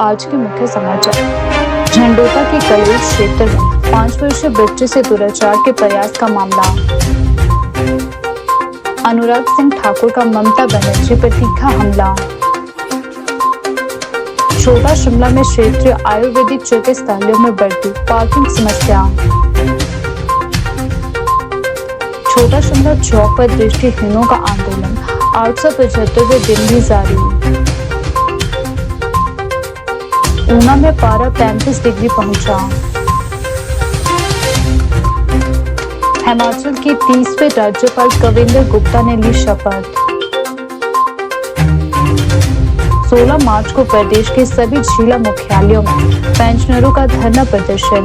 आज के मुख्य समाचार। झंडोता के कलेज क्षेत्र में 5 वर्षीय बच्चे से दुराचार के प्रयास का मामला। अनुराग सिंह ठाकुर का ममता बनर्जी पर तीखा हमला। छोटा शिमला में क्षेत्रीय आयुर्वेदिक चिकित्सालयों में बढ़ती पार्किंग समस्या। छोटा शिमला चौक पर दृष्टिहीनों का आंदोलन 875वें दिन भी जारी। ऊना में पारा 35 डिग्री पहुंचा। हिमाचल के 30वें राज्यपाल कविंद्र गुप्ता ने ली शपथ। 16 मार्च को प्रदेश के सभी जिला मुख्यालयों में पेंशनरों का धरना प्रदर्शन।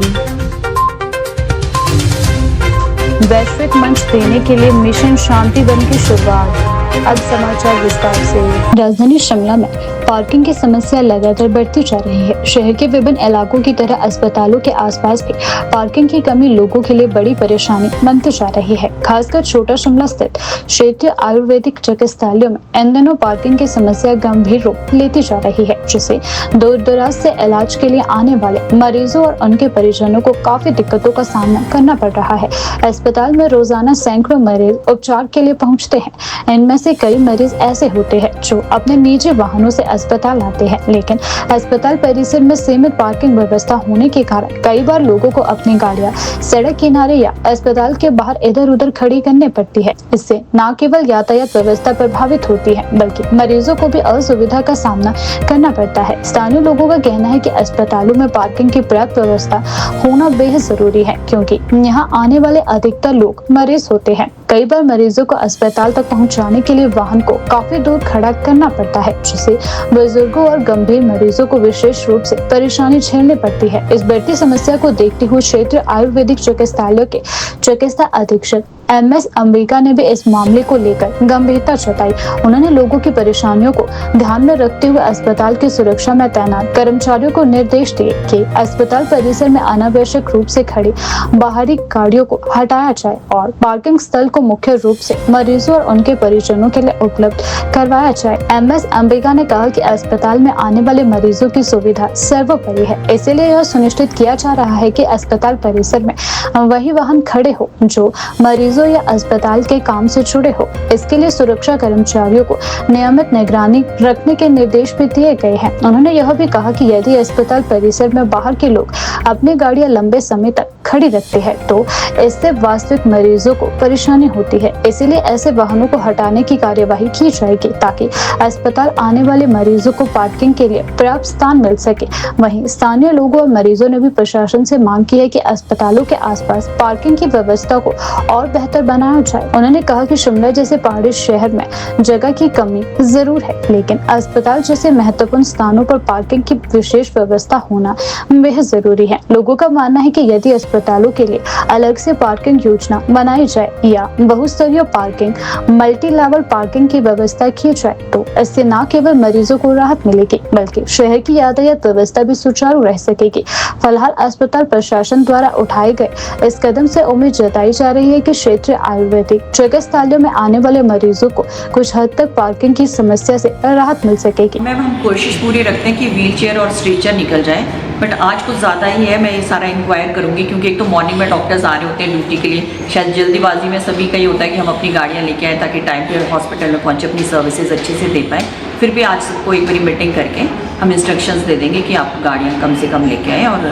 वैश्विक मंच देने के लिए मिशन शांति वन की शुरुआत। अब समाचार विस्तार से। राजधानी शिमला में पार्किंग की समस्या लगातार बढ़ती जा रही है। शहर के विभिन्न इलाकों की तरह अस्पतालों के आसपास भी पार्किंग की कमी लोगों के लिए बड़ी परेशानी बनती जा रही है। खासकर छोटा शिमला स्थित क्षेत्रीय आयुर्वेदिक चिकित्सालयों में इन दिनों पार्किंग की समस्या गंभीर रूप लेती जा रही है, जिससे दूर दराज से इलाज के लिए आने वाले मरीजों और उनके परिजनों को काफी दिक्कतों का सामना करना पड़ रहा है। अस्पताल में रोजाना सैकड़ों मरीज उपचार के लिए पहुँचते हैं। इनमें से कई मरीज ऐसे होते हैं जो अपने निजी वाहनों से अस्पताल आते हैं, लेकिन अस्पताल परिसर में सीमित पार्किंग व्यवस्था होने के कारण कई बार लोगों को अपनी गाड़ियां सड़क किनारे या अस्पताल के बाहर इधर उधर खड़ी करनी पड़ती है। इससे न केवल यातायात व्यवस्था प्रभावित होती है, बल्कि मरीजों को भी असुविधा का सामना करना पड़ता है। स्थानीय लोगों का कहना है कि अस्पतालों में पार्किंग की पर्याप्त व्यवस्था होना बेहद जरूरी है, क्योंकि यहाँ आने वाले अधिकतर लोग मरीज होते हैं। कई बार मरीजों को अस्पताल तक पहुंचाने के लिए वाहन को काफी दूर खड़ा करना पड़ता है, जिससे बुजुर्गों और गंभीर मरीजों को विशेष रूप से परेशानी झेलनी पड़ती है। इस बढ़ती समस्या को देखते हुए क्षेत्रीय आयुर्वेदिक चिकित्सालय के चिकित्सा अधीक्षक MS अंबिका ने भी इस मामले को लेकर गंभीरता जताई। उन्होंने लोगों की परेशानियों को ध्यान में रखते हुए अस्पताल की सुरक्षा में तैनात कर्मचारियों को निर्देश दिए कि अस्पताल परिसर में अनावश्यक रूप से खड़ी बाहरी गाड़ियों को हटाया जाए और पार्किंग स्थल को मुख्य रूप से मरीजों और उनके परिजनों के लिए उपलब्ध करवाया जाए। MS अंबिका ने कहा कि अस्पताल में आने वाले मरीजों की सुविधा सर्वोपरि है, इसीलिए यह सुनिश्चित किया जा रहा है कि अस्पताल परिसर में वही वाहन खड़े हो जो मरीजों या अस्पताल के काम से जुड़े हो। इसके लिए सुरक्षा कर्मचारियों को नियमित निगरानी रखने के निर्देश भी दिए गए हैं। उन्होंने यह भी कहा कि यदि अस्पताल परिसर में बाहर के लोग अपनी गाड़ियां लंबे समय तक खड़ी रखते हैं तो इससे वास्तविक मरीजों को परेशानी होती है। इसीलिए ऐसे वाहनों को हटाने की कार्यवाही की जाएगी ताकि अस्पताल आने वाले मरीजों को पार्किंग के लिए पर्याप्त स्थान मिल सके। वहीं स्थानीय लोगों और मरीजों ने भी प्रशासन से मांग की है कि अस्पतालों के आसपास पार्किंग की व्यवस्था को और बेहतर बनाया जाए। उन्होंने कहा कि शिमला जैसे पहाड़ी शहर में जगह की कमी जरूर है, लेकिन अस्पताल जैसे महत्वपूर्ण स्थानों पर पार्किंग की विशेष व्यवस्था होना बेहद जरूरी है। लोगों का मानना है कि यदि अस्पतालों के लिए अलग से पार्किंग योजना बनाई जाए या बहुस्तरीय पार्किंग, मल्टी लेवल पार्किंग की व्यवस्था की जाए तो इससे न केवल मरीजों को राहत मिलेगी, बल्कि शहर की यातायात व्यवस्था भी सुचारू रह सकेगी। फिलहाल अस्पताल प्रशासन द्वारा उठाए गए इस कदम से उम्मीद जताई जा रही है कि क्षेत्रीय आयुर्वेदिक चिकित्सालयों में आने वाले मरीजों को कुछ हद तक पार्किंग की समस्या से राहत मिल सकेगी। मैम, हम कोशिश पूरी रखते हैं कि व्हीलचेयर और स्ट्रेचर निकल जाए, बट आज कुछ ज़्यादा ही है। मैं ये सारा इंक्वायर करूंगी, क्योंकि एक तो मॉर्निंग में डॉक्टर्स आ रहे होते हैं ड्यूटी के लिए। शायद जल्दीबाजी में सभी का ये होता है कि हम अपनी गाड़ियाँ लेके आए ताकि टाइम पे हॉस्पिटल में पहुँचे, अपनी सर्विसेज अच्छे से दे पाएँ। फिर भी आज सबको एक बारी मीटिंग करके हम इंस्ट्रक्शंस दे देंगे कि आप गाड़ियाँ कम से कम लेके आएँ और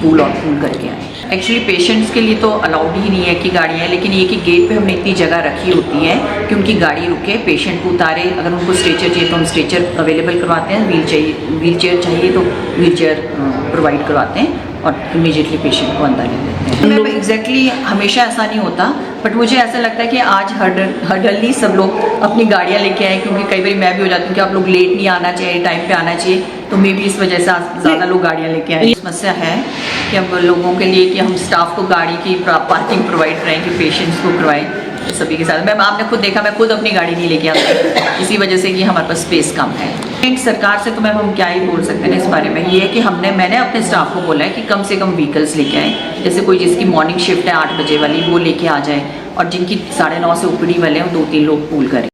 पूल और पूल करके आएँ। एक्चुअली पेशेंट्स के लिए तो अलाउड ही नहीं है कि गाड़ियाँ, लेकिन ये कि गेट पे हमने इतनी जगह रखी होती है कि उनकी गाड़ी रुके, पेशेंट को उतारे। अगर उनको स्ट्रेचर चाहिए तो हम स्ट्रेचर अवेलेबल करवाते हैं, व्हीलचेयर चाहिए तो व्हीलचेयर प्रोवाइड करवाते हैं और इमीडिएटली पेशेंट को अंदर ले लेते हैं। मैम, एग्जैक्टली हमेशा ऐसा नहीं होता, बट मुझे ऐसा लगता है कि आज हर्डली सब लोग अपनी गाड़ियाँ लेके आए, क्योंकि कई बार मैं भी हो जाती हूँ कि आप लोग लेट नहीं आना चाहिए, टाइम पे आना चाहिए, तो मे भी इस वजह से ज़्यादा लोग गाड़ियाँ लेके आए। समस्या है कि हम लोगों के लिए कि हम स्टाफ को गाड़ी की पार्किंग प्रोवाइड कराएं, कि पेशेंट्स को करवाएं सभी के साथ। मैम, आपने खुद देखा, मैं खुद अपनी गाड़ी नहीं लेके आता इसी वजह से कि हमारे पास स्पेस कम है। सरकार से तो मैम हम क्या ही बोल सकते हैं इस बारे में। ये है कि मैंने अपने स्टाफ को बोला है कि कम से कम व्हीकल्स लेके आए, जैसे कोई जिसकी मॉर्निंग शिफ्ट है 8 बजे वाली वो लेके आ जाए, और जिनकी 9:30 से ओपीडी वाले हैं 2-3 लोग पूल करें।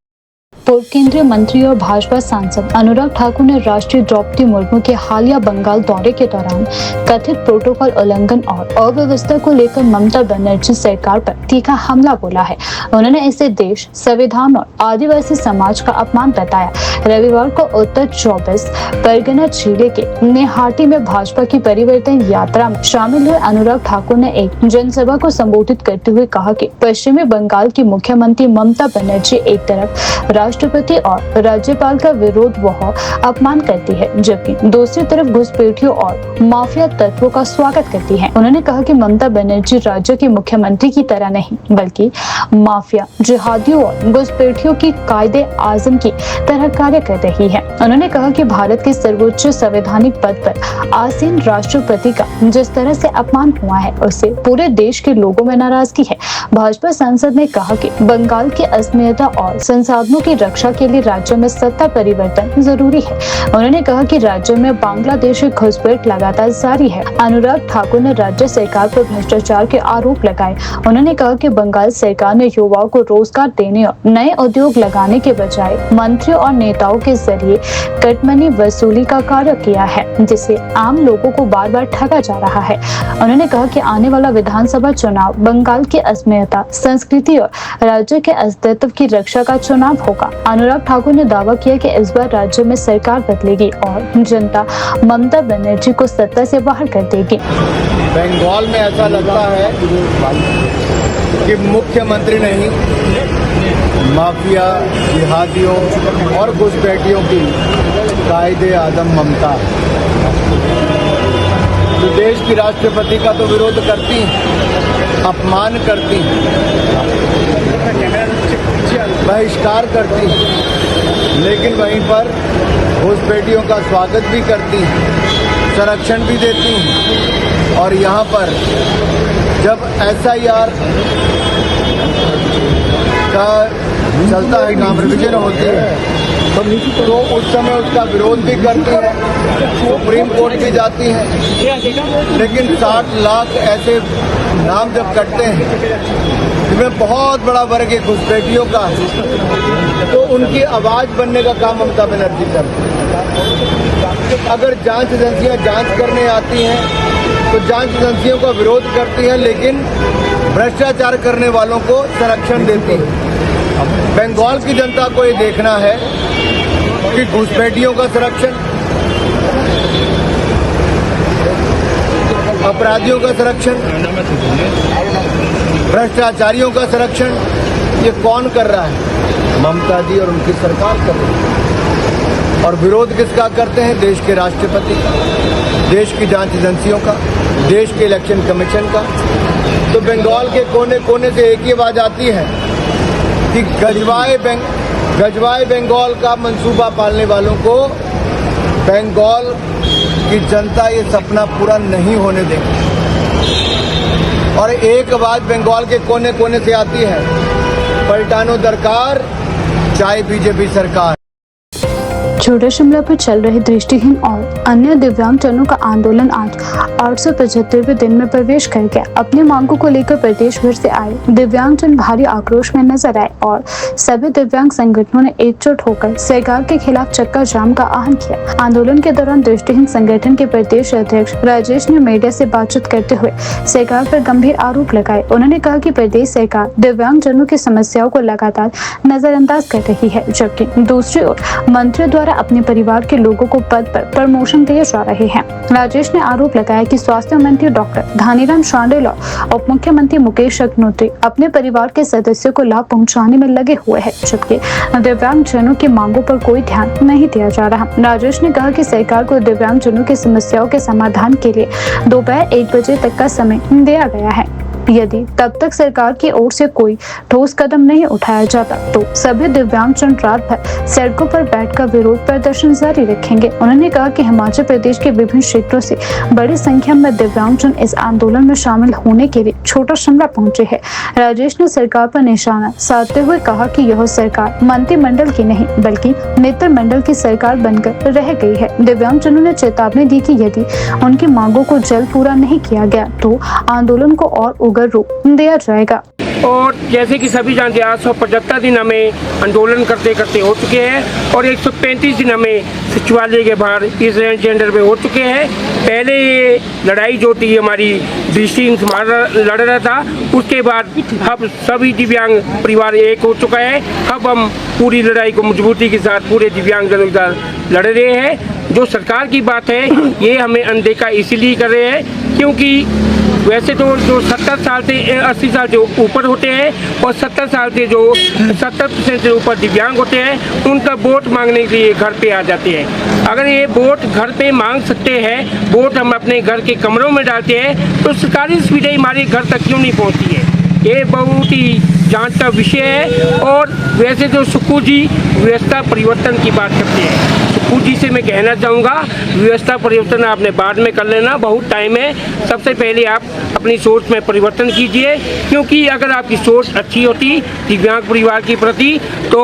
पूर्व केंद्रीय मंत्री और भाजपा सांसद अनुराग ठाकुर ने राष्ट्रीय द्रौपदी मुर्मू के हालिया बंगाल दौरे के दौरान कथित प्रोटोकॉल उल्लंघन और अव्यवस्था को लेकर ममता बनर्जी सरकार पर तीखा हमला बोला है। उन्होंने इसे देश, संविधान और आदिवासी समाज का अपमान बताया। रविवार को उत्तर 24 परगना जिले के नेहाटी में भाजपा की परिवर्तन यात्रा में शामिल हुए अनुराग ठाकुर ने एक जनसभा को संबोधित करते हुए कहा कि पश्चिमी बंगाल की मुख्यमंत्री ममता बनर्जी एक तरफ राष्ट्रपति और राज्यपाल का विरोध व अपमान करती है, जबकि दूसरी तरफ घुसपैठियों और माफिया तत्वों का स्वागत करती है। उन्होंने कहा कि ममता बनर्जी राज्य की मुख्यमंत्री की तरह नहीं बल्कि माफिया, जिहादियों और घुसपैठियों की कायदे आजम की तरह कार्य कर रही है। उन्होंने कहा कि भारत के सर्वोच्च संवैधानिक पद पर आसीन राष्ट्रपति का जिस तरह से अपमान हुआ है उससे पूरे देश के लोगों में नाराजगी है। भाजपा सांसद ने कहा कि बंगाल की अस्मिता और संसाधनों की रक्षा के लिए राज्य में सत्ता परिवर्तन जरूरी है। उन्होंने कहा कि राज्य में बांग्लादेशी घुसपैठ लगातार जारी है। अनुराग ठाकुर ने राज्य सरकार पर भ्रष्टाचार के आरोप लगाए। उन्होंने कहा कि बंगाल सरकार ने युवाओं को रोजगार देने और नए उद्योग लगाने के बजाय मंत्रियों और नेताओं के जरिए कटमनी वसूली का कार्य किया है, जिससे आम लोगों को बार बार ठगा जा रहा है। उन्होंने कहा कि आने वाला विधानसभा चुनाव बंगाल की अस्मिता, संस्कृति और राज्य के अस्तित्व की रक्षा का चुनाव होगा। अनुराग ठाकुर ने दावा किया कि इस बार राज्य में सरकार बदलेगी और जनता ममता बनर्जी को सत्ता से बाहर कर देगी। बंगाल में ऐसा लगता है कि मुख्यमंत्री नहीं, माफिया, जिहादियों और घुसपैठियों की कायदे आजम ममता जो देश की राष्ट्रपति का तो विरोध करती, अपमान करती, बहिष्कार करती, लेकिन वहीं पर घुसपैठियों का स्वागत भी करती, संरक्षण भी देती। और यहाँ पर जब SIR का चलता है, नाम रिविजन होती है, तो उस समय उसका विरोध भी करती है, सुप्रीम कोर्ट भी जाती है। लेकिन 60 लाख ऐसे नाम जब कटते हैं जिनमें बहुत बड़ा वर्ग है घुसपैठियों का, तो उनकी आवाज बनने का काम ममता बनर्जी करती है। अगर जांच एजेंसियां जांच करने आती हैं तो जांच एजेंसियों का विरोध करती हैं, लेकिन भ्रष्टाचार करने वालों को संरक्षण देती है। बंगाल की जनता को ये देखना है कि घुसपैठियों का संरक्षण, अपराधियों का संरक्षण, भ्रष्टाचारियों का संरक्षण ये कौन कर रहा है? ममता जी और उनकी सरकार कर रही है। और विरोध किसका करते हैं? देश के राष्ट्रपति का, देश की जांच एजेंसियों का, देश के इलेक्शन कमीशन का। तो बंगाल के कोने कोने से एक ही आवाज आती है कि गजवाए बंगाल का मंसूबा पालने वालों को बंगाल की जनता ये सपना पूरा नहीं होने देगी। और एक आवाज बंगाल के कोने कोने से आती है, पलटानो दरकार, चाहे बीजेपी सरकार। छोटा शिमला पर चल रहे दृष्टिहीन और अन्य दिव्यांगजनों का आंदोलन आज 875वें दिन में प्रवेश कर गया। अपनी मांगों को लेकर प्रदेश भर से आए दिव्यांगजन भारी आक्रोश में नजर आए और सभी दिव्यांग संगठनों ने एकजुट होकर सरकार के खिलाफ चक्का जाम का आह्वान किया। आंदोलन के दौरान दृष्टिहीन संगठन के प्रदेश अध्यक्ष राजेश ने मीडिया से बातचीत करते हुए सरकार पर गंभीर आरोप लगाए। उन्होंने कहा कि प्रदेश सरकार दिव्यांगजनों की समस्याओं को लगातार नजरअंदाज कर रही है, जबकि दूसरी ओर मंत्रियों द्वारा अपने परिवार के लोगों को पद पर प्रमोशन दिए जा रहे हैं। राजेश ने आरोप लगाया कि स्वास्थ्य मंत्री डॉक्टर धानीराम शांडिल और उप मुख्यमंत्री मुकेश अग्निहोत्री अपने परिवार के सदस्यों को लाभ पहुंचाने में लगे हुए हैं, जबकि दिव्यांगजनों की मांगों पर कोई ध्यान नहीं दिया जा रहा। राजेश ने कहा कि सरकार को दिव्यांगजनों की समस्याओं के समाधान के लिए दोपहर 1 बजे तक का समय दिया गया है। यदि तब तक सरकार की ओर से कोई ठोस कदम नहीं उठाया जाता तो सभी दिव्यांगजन रात भर सड़कों पर बैठकर विरोध प्रदर्शन जारी रखेंगे। उन्होंने कहा कि हिमाचल प्रदेश के विभिन्न क्षेत्रों से बड़ी संख्या में दिव्यांगजन इस आंदोलन में शामिल होने के लिए छोटा शिमला पहुंचे हैं। राजेश ने सरकार पर निशाना साधते हुए कहा कि यह सरकार मंत्रिमंडल की नहीं बल्कि नेत्र मंडल की सरकार बनकर रह गई है। दिव्यांगजनों ने चेतावनी दी कि यदि उनकी मांगों को जल्द पूरा नहीं किया गया तो आंदोलन को और उग्र रूप दिया जाएगा। और जैसे कि सभी जानते हैं 875 दिन हमें आंदोलन करते करते हो चुके हैं और 135 दिन हमें सचिवालय के बाहर इस जेंडर पे हो चुके हैं। पहले ये लड़ाई जो थी हमारी दृष्टि लड़ रहा था, उसके बाद अब सभी दिव्यांग परिवार एक हो चुका है। अब हम पूरी लड़ाई को मजबूती के साथ पूरे दिव्यांगजनों के साथ लड़ रहे हैं। जो सरकार की बात है ये हमें अनदेखा इसीलिए कर रहे हैं क्योंकि वैसे तो जो 70 साल से 80 साल से ऊपर होते हैं और 70 साल से जो 70% से ऊपर दिव्यांग होते हैं उनका वोट मांगने के लिए घर पे आ जाते हैं। अगर ये वोट घर पे मांग सकते हैं, वोट हम अपने घर के कमरों में डालते हैं, तो सरकारी सुविधाएं हमारे घर तक क्यों नहीं पहुंचती है? ये बहुत ही जांच का विषय है। और वैसे तो सुक्खू जी व्यवस्था परिवर्तन की बात करते हैं। सुक्खू जी से मैं कहना चाहूँगा व्यवस्था परिवर्तन आपने बाद में कर लेना, बहुत टाइम है। सबसे पहले आप अपनी सोच में परिवर्तन कीजिए, क्योंकि अगर आपकी सोच अच्छी होती दिव्यांग परिवार के प्रति तो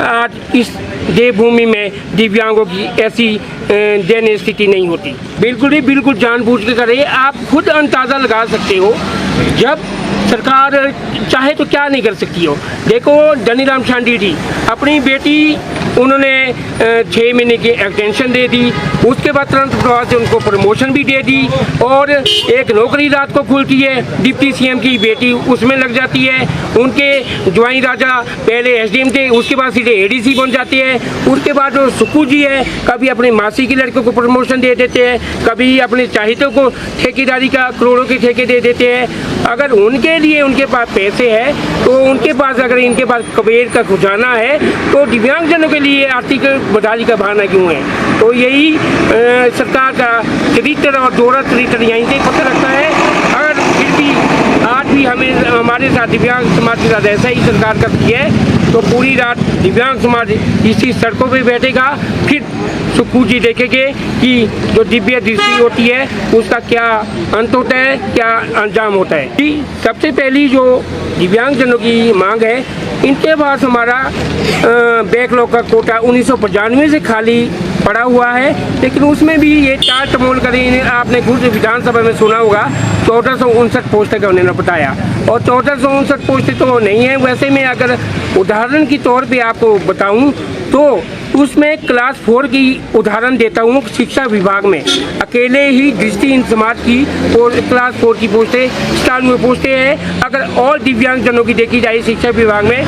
आज इस देवभूमि में दिव्यांगों की ऐसी दयनीय स्थिति नहीं होती। बिल्कुल ही बिल्कुल जानबूझ के करें। आप खुद अंदाज़ा लगा सकते हो जब सरकार चाहे तो क्या नहीं कर सकती हो। देखो धनीराम शांडिल जी अपनी बेटी उन्होंने 6 महीने की एक्सटेंशन दे दी, उसके बाद तुरंत प्रभाव से उनको प्रमोशन भी दे दी और एक नौकरी रात को खुलती है, डिप्टी सीएम की बेटी उसमें लग जाती है। उनके ज्वाई राजा पहले एसडीएम थे, उसके बाद सीधे एडीसी बन जाते हैं। उसके बाद जो सुक्खू जी है कभी अपने मासी की लड़कों को प्रमोशन दे देते हैं, कभी अपने चाहितों को ठेकेदारी का करोड़ों के ठेके दे देते हैं। अगर उनके लिए उनके पास पैसे है तो उनके पास, अगर इनके पास कबीर का खजाना है तो दिव्यांगजनों के लिए आर्थिक बदहाली का बहाना क्यों है? तो यही सरकार का चरित्र और दोहरा चरित्र यहीं से पता लगता है। अगर फिर भी आज भी हमें हमारे साथ दिव्यांग समाज के साथ ऐसा ही सरकार करती है तो पूरी रात दिव्यांग समाज इसी सड़कों पे बैठेगा। फिर सुक्खू जी देखेंगे कि जो दिव्य दृष्टि होती है उसका क्या अंत होता है, क्या अंजाम होता है। कि सबसे पहली जो दिव्यांगजनों की मांग है, इनके पास हमारा बैकलॉग का कोटा 1995 से खाली पड़ा हुआ है, लेकिन उसमें भी ये 4 टमोल करें। आपने खुद विधानसभा में सुना होगा 1459 पोस्टें का उन्होंने बताया और 1459 पोस्टें तो नहीं है। वैसे में अगर उदाहरण के तौर पे आपको बताऊं तो उसमें क्लास 4 की उदाहरण देता हूँ। शिक्षा विभाग में अकेले ही दृष्टिहीन समाज की और क्लास 4 की पोस्टें स्टार्ट हुए पोस्टें हैं। अगर और दिव्यांगजनों की देखी जाए शिक्षा विभाग में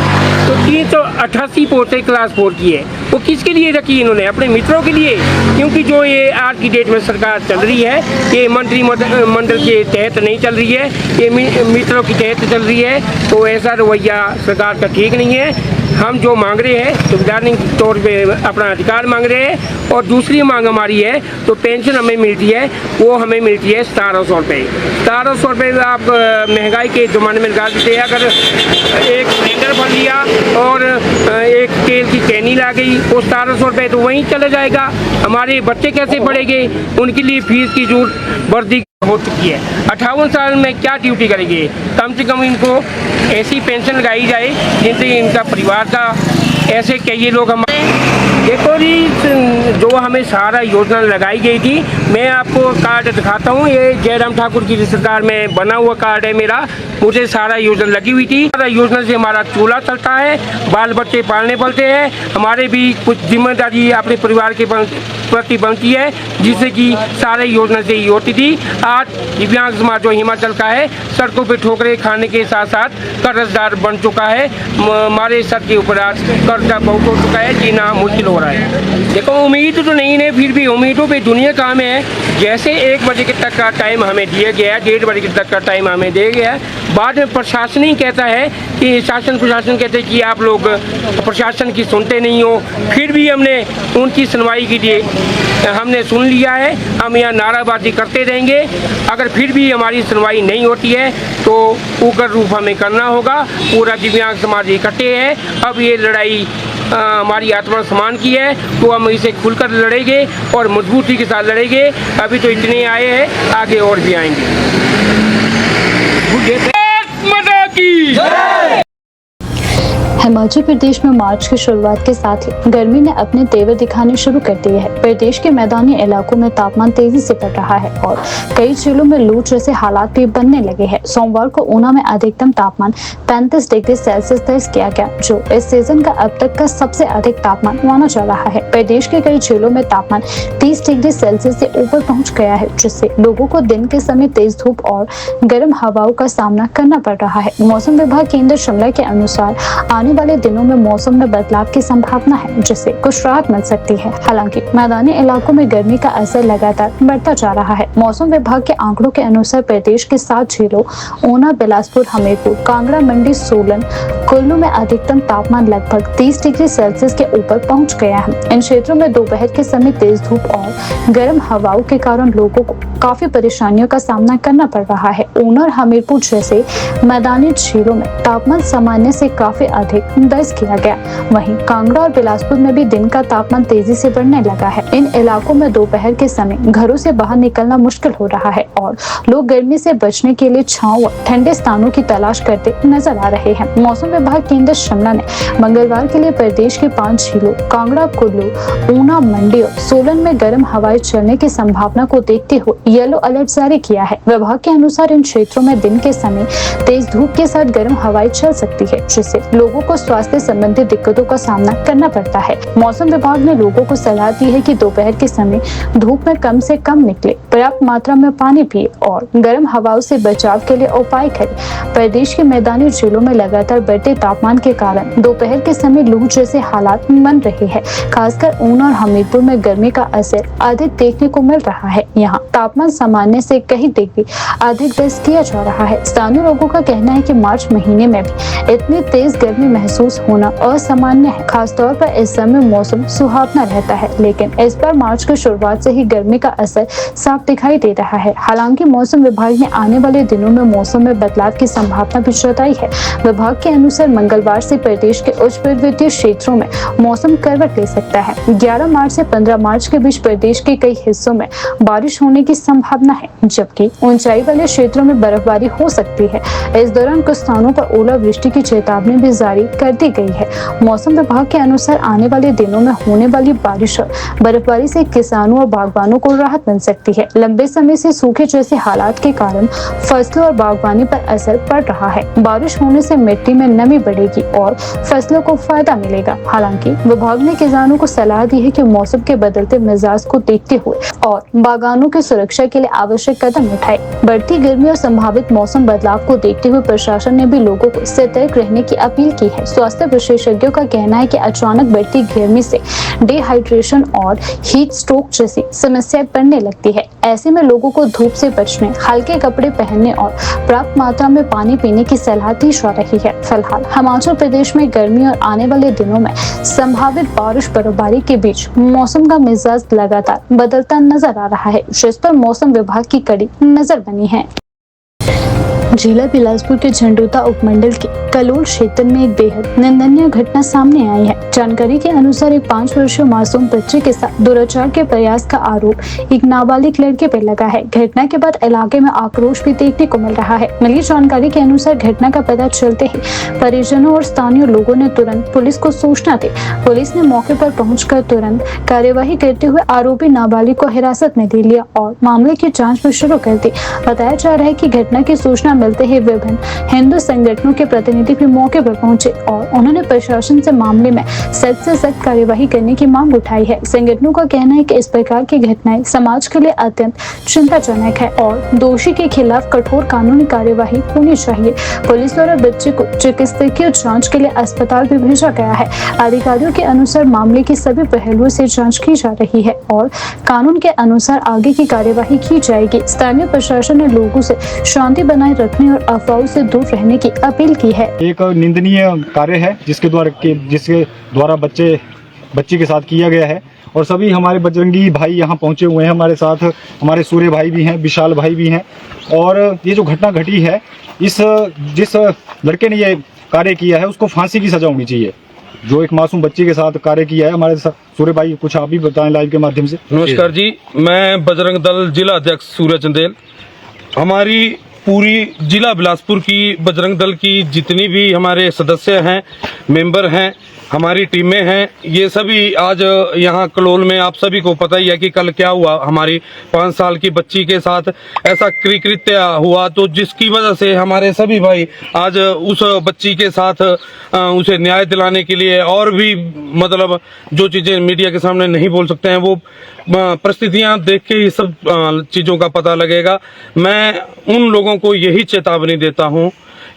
तो 388 पोस्टें क्लास 4 की है। वो किसके लिए रखी इन्होंने? अपने मित्रों के लिए, क्योंकि जो ये आज की डेट में सरकार चल रही है ये मंत्रिमंडल के तहत नहीं चल रही है, ये मित्रों के तहत चल रही है। तो ऐसा रवैया सरकार का ठीक नहीं है। हम जो मांग रहे हैं संवैधानिक तौर पे अपना अधिकार मांग रहे हैं। और दूसरी मांग हमारी है तो पेंशन हमें मिलती है, वो हमें मिलती है 1700 रुपये। 1700 रुपये आप महंगाई के ज़माने में लगा देते हैं। अगर एक सिलेंडर भर लिया और एक तेल की कैनी ला गई वो 1700 रुपये तो वहीं चला जाएगा। हमारे बच्चे कैसे पढ़ेंगे? उनके लिए फीस की जरूरत बढ़ती हो चुकी है। 58 साल में क्या ड्यूटी करेंगे? कम से कम इनको ऐसी पेंशन लगाई जाए जिनसे इनका परिवार का ऐसे कई लोग हमारे देखो जी जो हमें सारा योजना लगाई गई थी। मैं आपको कार्ड दिखाता हूँ, ये जयराम ठाकुर की सरकार में बना हुआ कार्ड है मेरा। मुझे सारा योजना लगी हुई थी। सारा योजना से हमारा चूल्हा चलता है, बाल बच्चे पालने पड़ते हैं, हमारे भी कुछ जिम्मेदारी अपने परिवार के प्रति बनती है, जिससे कि सारे योजना से ही होती थी। आज दिव्यांग समाज जो हिमाचल का है सड़कों पे ठोकरे खाने के साथ साथ कर्जदार बन चुका है। हमारे सर के ऊपर आज कर्जा बहुत हो चुका है, जीना मुश्किल हो रहा है। देखो उम्मीद तो नहीं है, फिर भी उम्मीदों पे दुनिया काम है। जैसे 1 बजे तक का टाइम हमें दिया गया है, 1:30 बजे तक का टाइम हमें दिया गया है। बाद में प्रशासन ही कहता है कि शासन प्रशासन कहते हैं कि आप लोग प्रशासन की सुनते नहीं हो। फिर भी हमने उनकी सुनवाई के लिए हमने सुन लिया है। हम यहाँ नाराबाजी करते रहेंगे। अगर फिर भी हमारी सुनवाई नहीं होती है तो उग्र रूप हमें करना होगा। पूरा दिव्यांग समाज इकट्ठे है। अब ये लड़ाई हमारी आत्मा समान की है तो हम इसे खुलकर लड़ेंगे और मजबूती के साथ लड़ेंगे। अभी तो इतने आए हैं, आगे और भी आएंगे। हिमाचल प्रदेश में मार्च की शुरुआत के साथ ही गर्मी ने अपने तेवर दिखाने शुरू कर दिए हैं। प्रदेश के मैदानी इलाकों में तापमान तेजी से बढ़ रहा है और कई जिलों में लू जैसे हालात भी बनने लगे हैं। सोमवार को ऊना में अधिकतम तापमान 35 डिग्री सेल्सियस दर्ज किया गया, जो इस सीजन का अब तक का सबसे अधिक तापमान माना जा रहा है। प्रदेश के कई जिलों में तापमान 30 डिग्री सेल्सियस से ऊपर पहुंच गया है, जिससे लोगों को दिन के समय तेज धूप और गर्म हवाओं का सामना करना पड़ रहा है। मौसम विभाग केंद्र शिमला के अनुसार आने वाले दिनों में मौसम में बदलाव की संभावना है, जिससे कुछ राहत मिल सकती है। हालांकि मैदानी इलाकों में गर्मी का असर लगातार बढ़ता जा रहा है। मौसम विभाग के आंकड़ों के अनुसार प्रदेश के 7 जिलों ऊना, बिलासपुर, हमीरपुर, कांगड़ा, मंडी, सोलन, कुल्लू में अधिकतम तापमान लगभग 30 डिग्री सेल्सियस के ऊपर पहुंच गया है। इन क्षेत्रों में दोपहर के समय तेज धूप और गर्म हवाओं के कारण लोगों को काफी परेशानियों का सामना करना पड़ रहा है। ऊना और हमीरपुर जैसे मैदानी जिलों में तापमान सामान्य से काफी अधिक दर्ज किया गया। वहीं कांगड़ा और बिलासपुर में भी दिन का तापमान तेजी से बढ़ने लगा है। इन इलाकों में दोपहर के समय घरों से बाहर निकलना मुश्किल हो रहा है और लोग गर्मी से बचने के लिए छांव व ठंडे स्थानों की तलाश करते नजर आ रहे हैं। मौसम विभाग केंद्र शिमला ने मंगलवार के लिए प्रदेश के 5 जिलों कांगड़ा, कुल्लू, ऊना, मंडी और सोलन में गर्म हवाएं चलने की संभावना को देखते हुए येलो अलर्ट जारी किया है। विभाग के अनुसार इन क्षेत्रों में दिन के समय तेज धूप के साथ गर्म हवाएं चल सकती है, जिससे लोगों को स्वास्थ्य संबंधी दिक्कतों का सामना करना पड़ता है। मौसम विभाग ने लोगों को सलाह दी है कि दोपहर के समय धूप में कम से कम निकले, पर्याप्त मात्रा में पानी पिए और गर्म हवाओं से बचाव के लिए उपाय करें। प्रदेश के मैदानी जिलों में लगातार बढ़ते तापमान के कारण दोपहर के समय लू जैसे हालात बन रहे हैं। खासकर ऊना और हमीरपुर में गर्मी का असर अधिक देखने को मिल रहा है। यहाँ तापमान सामान्य से कई डिग्री अधिक दर्ज किया जा रहा है। स्थानीय लोगों का कहना है कि मार्च महीने में भी इतनी तेज गर्मी महसूस होना असामान्य है। खासतौर पर इस समय मौसम सुहावना रहता है, लेकिन इस बार मार्च की शुरुआत से ही गर्मी का असर साफ दिखाई दे रहा है। हालांकि मौसम विभाग ने आने वाले दिनों में मौसम में बदलाव की संभावना भी जताई है। विभाग के अनुसार मंगलवार से प्रदेश के उच्च पर्वतीय क्षेत्रों में मौसम करवट ले सकता है। 11 मार्च से 15 मार्च के बीच प्रदेश के कई हिस्सों में बारिश होने की संभावना है, जबकि ऊंचाई वाले क्षेत्रों में बर्फबारी हो सकती है। इस दौरान कुछ स्थानों पर ओलावृष्टि की चेतावनी भी जारी कर दी गई है। मौसम विभाग के अनुसार आने वाले दिनों में होने वाली बारिश और बर्फबारी से किसानों और बागवानों को राहत मिल सकती है। लंबे समय से सूखे जैसे हालात के कारण फसलों और बागवानी पर असर पड़ रहा है। बारिश होने से मिट्टी में नमी बढ़ेगी और फसलों को फायदा मिलेगा। हालांकि विभाग ने किसानों को सलाह दी है कि मौसम के बदलते मिजाज को देखते हुए और बागानों की सुरक्षा के लिए आवश्यक कदम उठाए। बढ़ती गर्मी और संभावित मौसम बदलाव को देखते हुए प्रशासन ने भी लोगों को सतर्क रहने की अपील की है। स्वास्थ्य विशेषज्ञों का कहना है कि अचानक बढ़ती गर्मी से डिहाइड्रेशन और हीट स्ट्रोक जैसी समस्याएं बढ़ने लगती है। ऐसे में लोगों को धूप से बचने, हल्के कपड़े पहनने और पर्याप्त मात्रा में पानी पीने की सलाह दी जा रही है। फिलहाल हिमाचल प्रदेश में गर्मी और आने वाले दिनों में संभावित बारिश बर्फबारी के बीच मौसम का मिजाज लगातार बदलता नजर आ रहा है, जिस पर मौसम विभाग की कड़ी नजर बनी है। जिला बिलासपुर के झंडूता उपमंडल के कलोल क्षेत्र में एक बेहद निंदनीय घटना सामने आई है। जानकारी के अनुसार एक 5 वर्षीय मासूम बच्चे के साथ दुराचार के प्रयास का आरोप एक नाबालिग लड़के पर लगा है। घटना के बाद इलाके में आक्रोश भी देखने को मिल रहा है। मिली जानकारी के अनुसार घटना का पता चलते ही परिजनों और स्थानीय लोगों ने तुरंत पुलिस को सूचना दी। पुलिस ने मौके पर पहुंचकर तुरंत कार्यवाही करते हुए आरोपी नाबालिग को हिरासत में ले लिया और मामले की जाँच भी शुरू कर दी। बताया जा रहा है कि घटना की सूचना मिलते ही विभिन्न हिंदू संगठनों के प्रतिनिधि भी मौके पर पहुंचे और उन्होंने प्रशासन से मामले में सख्त से सख्त कार्यवाही करने की मांग उठाई है। संगठनों का कहना है कि इस प्रकार की घटनाएं समाज के लिए अत्यंत चिंताजनक है और दोषी के खिलाफ कठोर कानूनी कार्यवाही होनी चाहिए। पुलिस द्वारा बच्चे को चिकित्सकीय जांच के लिए अस्पताल भी भेजा गया है। अधिकारियों के अनुसार मामले की सभी पहलुओं से जांच की जा रही है और कानून के अनुसार आगे की कार्यवाही की जाएगी। स्थानीय प्रशासन ने लोगों से शांति बनाए रखने और अफवाहों से दूर रहने की अपील की है। एक निंदनीय कार्य है जिसके द्वारा बच्ची के साथ किया गया है और सभी हमारे बजरंगी भाई यहाँ पहुँचे हुए हैं। हमारे साथ हमारे सूर्य भाई भी हैं, विशाल भाई भी हैं और ये जो घटना घटी है, जिस लड़के ने ये कार्य किया है उसको फांसी की सजा होनी चाहिए। जो एक मासूम बच्ची के साथ कार्य किया है, हमारे सूर्य भाई कुछ आप भी बताएं लाइव के माध्यम से। नमस्कार जी, मैं बजरंग दल जिला अध्यक्ष सूर्य चंदेल। हमारी पूरी जिला बिलासपुर की बजरंग दल की जितनी भी हमारे सदस्य हैं, मेंबर हैं, हमारी टीमें हैं, ये सभी आज यहाँ कलोल में आप सभी को पता ही है कि कल क्या हुआ। हमारी 5 साल की बच्ची के साथ ऐसा कृत्य हुआ, तो जिसकी वजह से हमारे सभी भाई आज उस बच्ची के साथ उसे न्याय दिलाने के लिए और भी मतलब जो चीज़ें मीडिया के सामने नहीं बोल सकते हैं, वो परिस्थितियां देख के ही सब चीज़ों का पता लगेगा। मैं उन लोगों को यही चेतावनी देता हूं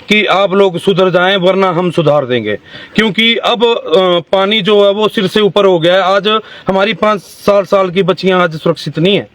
कि आप लोग सुधर जाएं, वरना हम सुधार देंगे। क्योंकि अब पानी जो है वो सिर से ऊपर हो गया है। आज हमारी 5 साल की बच्चियां आज सुरक्षित नहीं है,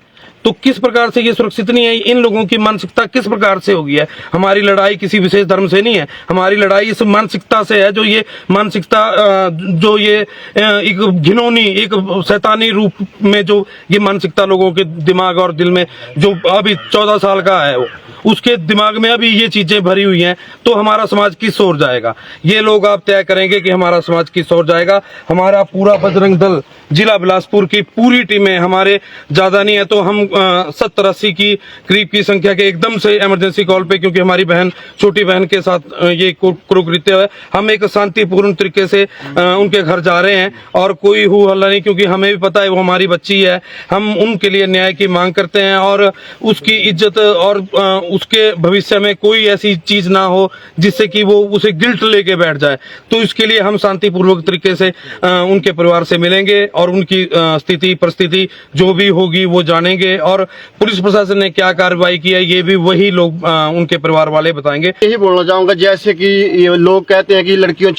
तो किस प्रकार से ये सुरक्षित नहीं है, इन लोगों की मानसिकता किस प्रकार से होगी है। हमारी लड़ाई किसी विशेष धर्म से नहीं है, हमारी लड़ाई इस मानसिकता से है, जो ये मानसिकता जो ये एक घिनौनी, एक शैतानी रूप में जो ये मानसिकता लोगों के दिमाग और दिल में, जो अभी 14 साल का है वो, उसके दिमाग में अभी ये चीजें भरी हुई हैं, तो हमारा समाज किस ओर जाएगा, ये लोग आप तय करेंगे कि हमारा समाज किस ओर जाएगा। हमारा पूरा बजरंग दल जिला बिलासपुर की पूरी टीमें, हमारे ज्यादा नहीं है तो हम 70-80 की करीब की संख्या के एकदम से इमरजेंसी कॉल पे, क्योंकि हमारी बहन, छोटी बहन के साथ ये क्रूरकृत्य है, हम एक शांतिपूर्ण तरीके से उनके घर जा रहे हैं और कोई हु हल्ला नहीं, क्योंकि हमें भी पता है वो हमारी बच्ची है। हम उनके लिए न्याय की मांग करते हैं और उसकी इज्जत और उसके भविष्य में कोई ऐसी चीज ना हो जिससे कि वो उसे गिल्ट लेके बैठ जाए। तो इसके लिए हम शांतिपूर्वक तरीके से उनके परिवार से मिलेंगे और उनकी स्थिति परिस्थिति जो भी होगी वो जानेंगे, और पुलिस प्रशासन ने क्या कार्रवाई की है ये भी वही लोग उनके परिवार वाले बताएंगे। यही बोलना चाहूंगा, जैसे कि ये लोग कहते हैं कि लड़कियां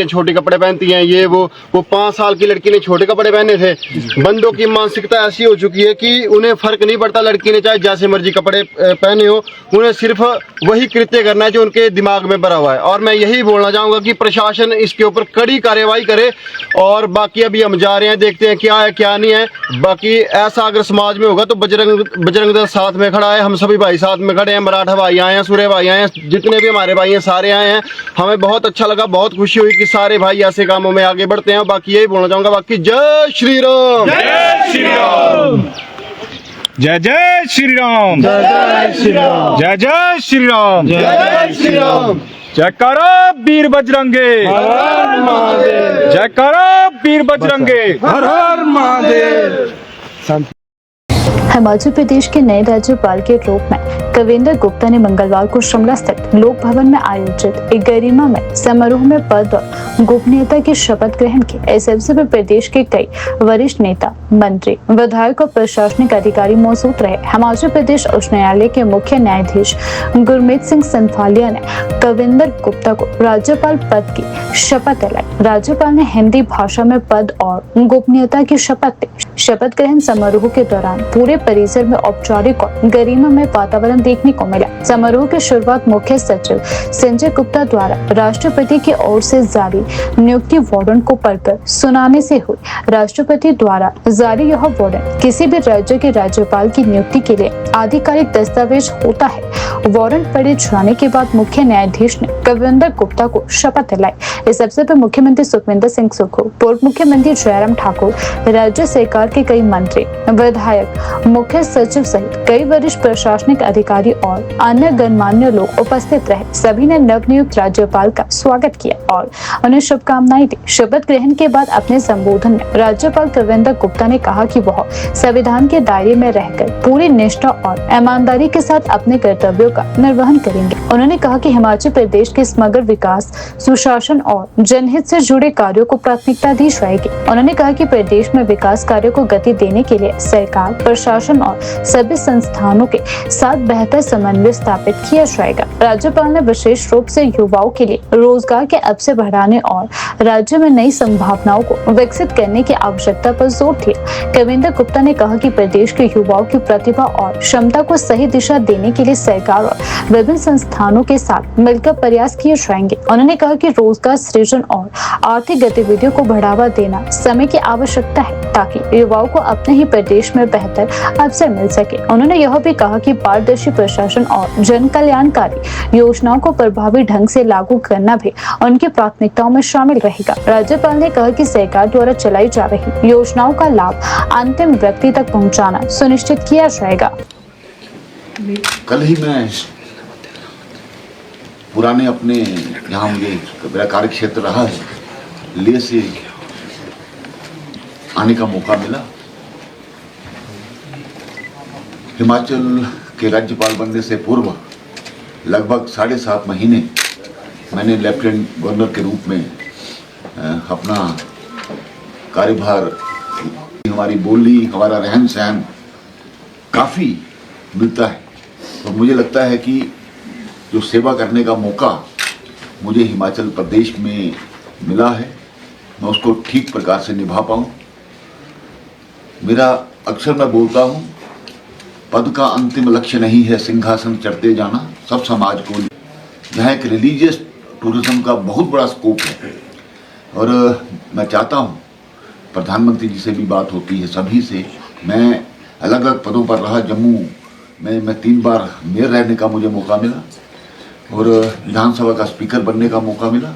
छोटे कपड़े पहनती हैं, ये वो 5 साल की लड़की ने छोटे कपड़े पहने थे। बंदों की मानसिकता ऐसी हो चुकी है कि उन्हें फर्क नहीं पड़ता, लड़की ने चाहे जैसे मर्जी कपड़े पहने हो, उन्हें सिर्फ वही कृत्य करना है जो उनके दिमाग में भरा हुआ है। और मैं यही बोलना चाहूंगा कि प्रशासन इसके ऊपर कड़ी कार्रवाई करे। और बाकी अभी हम जा रहे हैं, देखते हैं क्या है क्या नहीं है। बाकी ऐसा अगर समाज में होगा तो बजरंग दल साथ में खड़ा है, हम सभी भाई साथ में खड़े हैं, मराठा भाई आए हैं, सूर्य भाई आए हैं, जितने भी हमारे भाई हैं सारे आए हैं। हमें बहुत अच्छा लगा, बहुत खुशी हुई कि सारे भाई ऐसे कामों में आगे बढ़ते हैं। बाकी यही बोलना चाहूंगा, बाकी जय श्री राम, जय श्री राम, जय जय श्री राम, जय श्री राम, जय जय श्री राम, जय श्री राम। जयकारा वीर बजरंगे, हर हर महादेव, जयकारा वीर बजरंगे, हर हर महादेव। हिमाचल प्रदेश के नए राज्यपाल के रूप में कविंद्र गुप्ता ने मंगलवार को शिमला स्थित लोक भवन में आयोजित एक गरिमामय समारोह में पद और गोपनीयता की शपथ ग्रहण की। इस अवसर पर प्रदेश के कई वरिष्ठ नेता, मंत्री, विधायक और प्रशासनिक अधिकारी मौजूद रहे। हिमाचल प्रदेश उच्च न्यायालय के मुख्य न्यायाधीश गुरमीत सिंह संथालिया ने कविंद्र गुप्ता को राज्यपाल पद की शपथ दिलाई। राज्यपाल ने हिंदी भाषा में पद और गोपनीयता की शपथ दी। शपथ ग्रहण समारोह के दौरान पूरे परिसर में औपचारिक और गरिमामय वातावरण देखने को मिला। समारोह की शुरुआत मुख्य सचिव संजय गुप्ता द्वारा राष्ट्रपति की ओर से जारी नियुक्ति वारंट को पढ़कर सुनाने से हुई। राष्ट्रपति द्वारा जारी यह वारंट किसी भी राज्य के राज्यपाल की नियुक्ति के लिए आधिकारिक दस्तावेज होता है। वारंट पढ़े जाने के बाद मुख्य न्यायाधीश ने कविंद्र गुप्ता को शपथ दिलाई। इस अवसर पर मुख्यमंत्री सुखविंदर सिंह सुक्खू, पूर्व मुख्यमंत्री जयराम ठाकुर, राज्य सरकार के कई मंत्री, विधायक, मुख्य सचिव सहित कई वरिष्ठ प्रशासनिक अधिकारी और अन्य गणमान्य लोग उपस्थित रहे। सभी ने नवनियुक्त राज्यपाल का स्वागत किया और उन्हें शुभकामनाएं दी। शपथ ग्रहण के बाद अपने संबोधन में राज्यपाल कविंद्र गुप्ता ने कहा कि वह संविधान के दायरे में रहकर पूरी निष्ठा और ईमानदारी के साथ अपने कर्तव्यों का निर्वहन करेंगे। उन्होंने कहा कि हिमाचल प्रदेश के समग्र विकास, सुशासन और जनहित से जुड़े कार्यों को प्राथमिकता दी जाएगी। उन्होंने कहा कि प्रदेश में विकास कार्यों को गति देने के लिए सरकार, प्रशासन और सभी संस्थानों के साथ बेहतर समन्वय स्थापित किया जाएगा। राज्यपाल ने विशेष रूप से युवाओं के लिए रोजगार के अवसर बढ़ाने और राज्य में नई संभावनाओं को विकसित करने की आवश्यकता पर जोर दिया। कविंद्र गुप्ता ने कहा कि प्रदेश के युवाओं की प्रतिभा और क्षमता को सही दिशा देने के लिए सरकार और विभिन्न संस्थानों के साथ मिलकर प्रयास किए जाएंगे। उन्होंने कहा कि रोजगार सृजन और आर्थिक गतिविधियों को बढ़ावा देना समय की आवश्यकता है, ताकि युवाओं को अपने ही प्रदेश में बेहतर अवसर मिल सके। उन्होंने यह भी कहा कि पारदर्शी प्रशासन और जन कल्याणकारी योजनाओं को प्रभावी ढंग से लागू करना भी उनकी प्राथमिकताओं में शामिल रहेगा। राज्यपाल ने कहा कि सरकार द्वारा चलाई जा रही योजनाओं का लाभ अंतिम व्यक्ति तक पहुंचाना सुनिश्चित किया जाएगा। कल ही मैं पुराने अपने जहाँ मुझे मेरा कार्य क्षेत्र रहा है लेह से आने का मौका मिला। हिमाचल के राज्यपाल बनने से पूर्व लगभग 7.5 महीने मैंने लेफ्टिनेंट गवर्नर के रूप में अपना कार्यभार, हमारी बोली, हमारा रहन सहन काफ़ी मिलता है। तो मुझे लगता है कि जो सेवा करने का मौका मुझे हिमाचल प्रदेश में मिला है, मैं उसको ठीक प्रकार से निभा पाऊँ। मेरा अक्सर मैं बोलता हूँ, पद का अंतिम लक्ष्य नहीं है सिंहासन चढ़ते जाना, सब समाज को। यहाँ एक रिलीजियस टूरिज्म का बहुत बड़ा स्कोप है और मैं चाहता हूँ, प्रधानमंत्री जी से भी बात होती है, सभी से। मैं अलग अलग पदों पर रहा। जम्मू में मैं 3 बार मेयर रहने का मुझे मौका मिला और विधानसभा का स्पीकर बनने का मौका मिला।